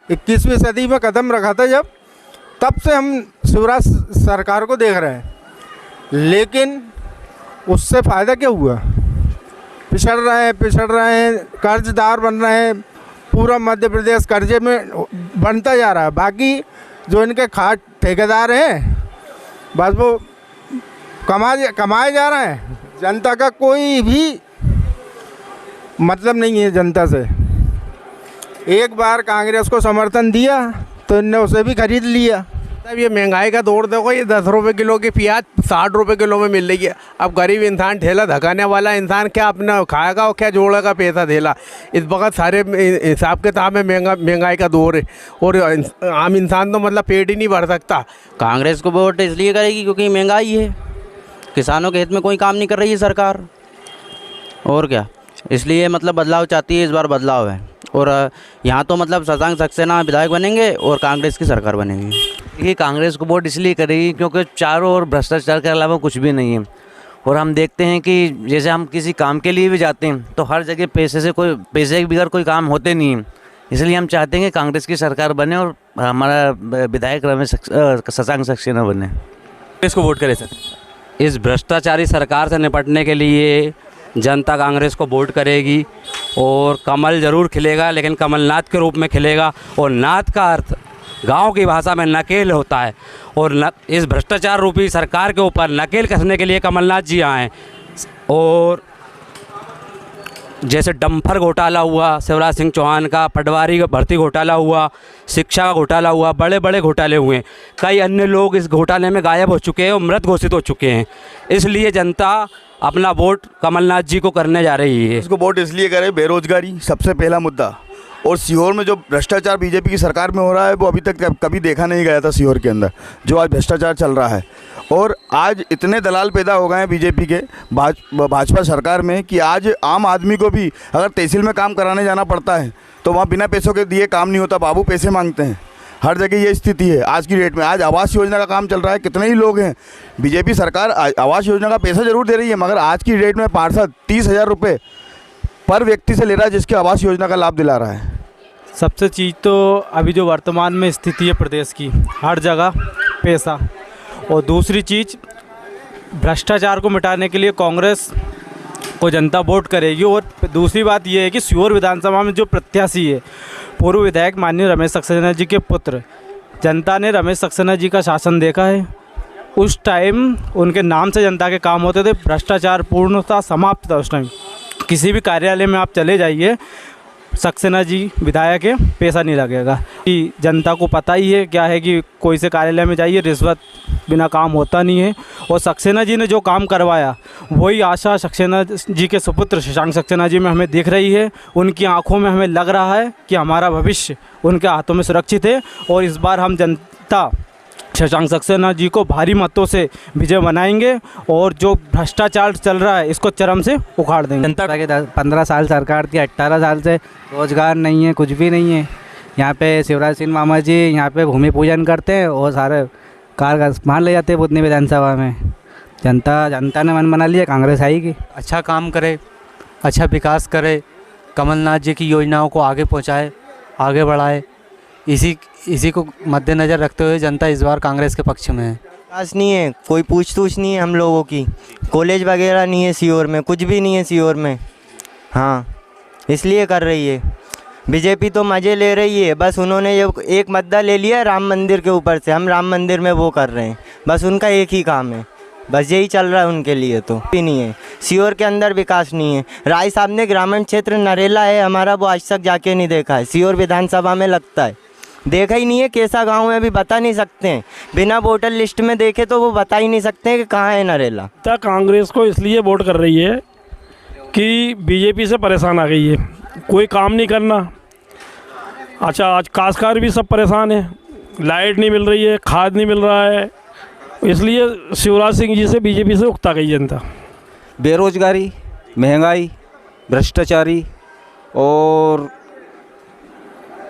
21वीं सदी में कदम रखा था जब, तब से हम शिवराज सरकार को देख रहे हैं, लेकिन उससे फ़ायदा क्या हुआ? पिछड़ रहे हैं, कर्जदार बन रहे हैं, पूरा मध्य प्रदेश कर्जे में बनता जा रहा है। बाकी जो इनके खाट ठेकेदार हैं, बस वो कमाए जा रहे हैं। जनता का कोई भी मतलब नहीं है जनता से। एक बार कांग्रेस को समर्थन दिया तो इनने उसे भी खरीद लिया। अब ये महंगाई का दौर देखो, ये 10 रुपये किलो की प्याज 60 रुपये किलो में मिल रही है। अब गरीब इंसान, ठेला धकाने वाला इंसान क्या अपना खाएगा और क्या जोड़ेगा पैसा ठेला? इस वक्त सारे हिसाब किताब में महंगाई का दौर है और आम इंसान तो मतलब पेट ही नहीं भर सकता। कांग्रेस को वोट इसलिए करेगी क्योंकि महंगाई है, किसानों के हित में कोई काम नहीं कर रही है सरकार, और क्या, इसलिए मतलब बदलाव चाहती है। इस बार बदलाव है और यहाँ तो मतलब शशांक सक्सेना विधायक बनेंगे और कांग्रेस की सरकार बनेगी। ये कांग्रेस को वोट इसलिए करेगी क्योंकि चारों ओर भ्रष्टाचार के अलावा कुछ भी नहीं है। और हम देखते हैं कि जैसे हम किसी काम के लिए भी जाते हैं तो हर जगह पैसे के बगैर कोई काम होते नहीं है। इसलिए हम चाहते हैं कि कांग्रेस की सरकार बने और हमारा विधायक शशांक सक्सेना बने। किसको वोट करें सर? इस भ्रष्टाचारी सरकार से निपटने के लिए जनता कांग्रेस को वोट करेगी और कमल ज़रूर खिलेगा, लेकिन कमलनाथ के रूप में खिलेगा। और नाथ का अर्थ गांव की भाषा में नकेल होता है और इस भ्रष्टाचार रूपी सरकार के ऊपर नकेल कसने के लिए कमलनाथ जी आए। और जैसे डम्फर घोटाला हुआ शिवराज सिंह चौहान का, पटवारी का भर्ती घोटाला हुआ, शिक्षा का घोटाला हुआ, बड़े बड़े घोटाले हुए। कई अन्य लोग इस घोटाले में गायब हो चुके हैं और मृत घोषित हो चुके हैं। इसलिए जनता अपना वोट कमलनाथ जी को करने जा रही है। इसको वोट इसलिए करें, बेरोजगारी सबसे पहला मुद्दा। और सीहोर में जो भ्रष्टाचार बीजेपी की सरकार में हो रहा है वो अभी तक कभी देखा नहीं गया था सीहोर के अंदर, जो आज भ्रष्टाचार चल रहा है। और आज इतने दलाल पैदा हो गए हैं बीजेपी के भाजपा सरकार में कि आज आम आदमी को भी अगर तहसील में काम कराने जाना पड़ता है तो वहाँ बिना पैसों के दिए काम नहीं होता, बाबू पैसे मांगते हैं। हर जगह ये स्थिति है आज की डेट में। आज आवास योजना का काम चल रहा है, कितने ही लोग हैं, बीजेपी सरकार आवास योजना का पैसा जरूर दे रही है, मगर आज की डेट में पार्षद 30,000 रुपये पर व्यक्ति से ले रहा है जिसके आवास योजना का लाभ दिला रहा है। सबसे चीज़ तो अभी जो वर्तमान में स्थिति है प्रदेश की, हर जगह पैसा। और दूसरी चीज़, भ्रष्टाचार को मिटाने के लिए कांग्रेस को जनता वोट करेगी। और दूसरी बात यह है कि सीहोर विधानसभा में जो प्रत्याशी है, पूर्व विधायक माननीय रमेश सक्सेना जी के पुत्र, जनता ने रमेश सक्सेना जी का शासन देखा है। उस टाइम उनके नाम से जनता के काम होते थे, भ्रष्टाचार पूर्णतः समाप्त था। उस टाइम किसी भी कार्यालय में आप चले जाइए, सक्सेना जी विधायक है, पैसा नहीं लगेगा। कि जनता को पता ही है क्या है कि कोई से कार्यालय में जाइए, रिश्वत बिना काम होता नहीं है। और सक्सेना जी ने जो काम करवाया वही आशा सक्सेना जी के सुपुत्र शशांक सक्सेना जी में हमें दिख रही है। उनकी आंखों में हमें लग रहा है कि हमारा भविष्य उनके हाथों में सुरक्षित है। और इस बार हम जनता शशांक सक्सेना जी को भारी मतों से विजय बनाएंगे और जो भ्रष्टाचार चल रहा है इसको चरम से उखाड़ देंगे। जनता के 15 साल सरकार थी, 18 साल से रोजगार नहीं है, कुछ भी नहीं है। यहाँ पे शिवराज सिंह मामा जी यहाँ पे भूमि पूजन करते हैं और सारे कार मान ले जाते हैं बुधनी विधानसभा में। जनता ने मन बना लिया कांग्रेस आएगी। अच्छा काम करे, अच्छा विकास करे, कमलनाथ जी की योजनाओं को आगे पहुँचाए, आगे बढ़ाए। इसी को मद्देनज़र रखते हुए जनता इस बार कांग्रेस के पक्ष में है। विकास नहीं है, कोई पूछ नहीं है हम लोगों की, कॉलेज वगैरह नहीं है सीहोर में, कुछ भी नहीं है सीहोर में। हाँ, इसलिए कर रही है बीजेपी, तो मज़े ले रही है। बस उन्होंने ये एक मुद्दा ले लिया है राम मंदिर के ऊपर से, हम राम मंदिर में वो कर रहे हैं, बस उनका एक ही काम है, बस यही चल रहा है उनके लिए। तो भी नहीं है सीहोर के अंदर, विकास नहीं है। राय साहब ने ग्रामीण क्षेत्र नरेला है हमारा, वो आज तक जाके नहीं देखा है। सीहोर विधानसभा में लगता है देखा ही नहीं है, कैसा गांव है अभी बता नहीं सकते हैं, बिना वोटर लिस्ट में देखे तो वो बता ही नहीं सकते हैं कि कहाँ है नरेला। कांग्रेस को इसलिए वोट कर रही है कि बीजेपी से परेशान आ गई है, कोई काम नहीं करना। अच्छा, आज काश्तकार भी सब परेशान है, लाइट नहीं मिल रही है, खाद नहीं मिल रहा है, इसलिए शिवराज सिंह जी से बीजेपी से उकता गई जनता। बेरोजगारी, महंगाई, भ्रष्टाचारी और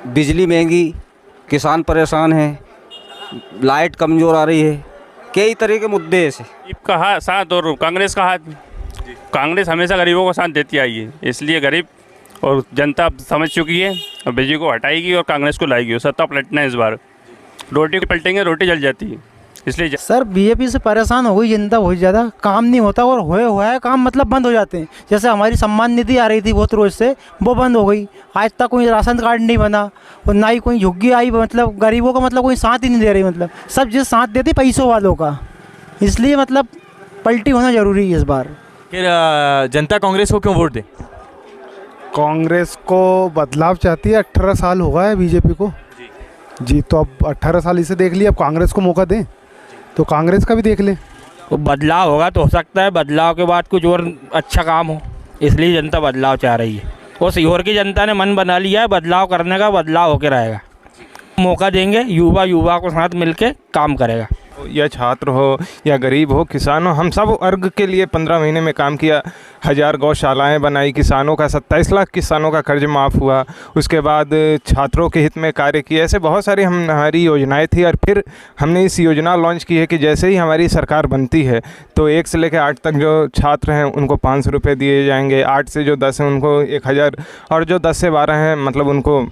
बिजली महंगी, किसान परेशान है, लाइट कमज़ोर आ रही है, कई तरह के मुद्दे ऐसे। का साथ और कांग्रेस का हाथ, कांग्रेस हमेशा गरीबों का साथ देती आई है, इसलिए गरीब और जनता समझ चुकी है और बीजेपी को हटाएगी और कांग्रेस को लाएगी, और सत्ता पलटना है इस बार। रोटी को पलटेंगे, रोटी जल जाती है, इसलिए सर बीजेपी से परेशान हो गई जनता बहुत ज़्यादा, काम नहीं होता और हुआ है काम मतलब बंद हो जाते हैं। जैसे हमारी सम्मान निधि आ रही थी बहुत रोज़ से, वो बंद हो गई। आज तक कोई राशन कार्ड नहीं बना और ना ही कोई झुग्गी आई, मतलब गरीबों का मतलब कोई साथ ही नहीं दे रही, मतलब सब जिस साथ देती पैसों वालों का। इसलिए मतलब पलटी होना ज़रूरी है इस बार। फिर जनता कांग्रेस को क्यों वोट दे? कांग्रेस को बदलाव चाहती है। 18 साल हो गए बीजेपी को जी, तो अब 18 साल इसे देख लिया, अब कांग्रेस को मौका दें तो कांग्रेस का भी देख लें। तो बदलाव होगा तो हो सकता है बदलाव के बाद कुछ और अच्छा काम हो, इसलिए जनता बदलाव चाह रही है। और सीहोर की जनता ने मन बना लिया है बदलाव करने का, बदलाव होकर रहेगा। मौका देंगे, युवा को साथ मिलके काम करेगा। या छात्र हो या गरीब हो, किसान हो, हम सब वर्ग के लिए 15 महीने में काम किया। 1000 गौशालाएँ बनाई, किसानों का 27 लाख किसानों का कर्ज माफ़ हुआ। उसके बाद छात्रों के हित में कार्य किए। ऐसे बहुत सारी हमारी योजनाएं थी। और फिर हमने इस योजना लॉन्च की है कि जैसे ही हमारी सरकार बनती है तो 1 से लेकर 8 तक जो छात्र हैं उनको 500 रुपये दिए जाएंगे, 8 से जो 10 हैं उनको 1000, और जो 10 से 12 हैं मतलब उनको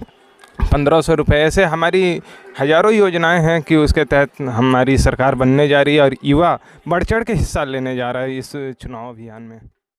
1500 रुपये। ऐसे हमारी हज़ारों योजनाएं हैं कि उसके तहत हमारी सरकार बनने जा रही है और युवा बढ़ चढ़ के हिस्सा लेने जा रहा है इस चुनाव अभियान में।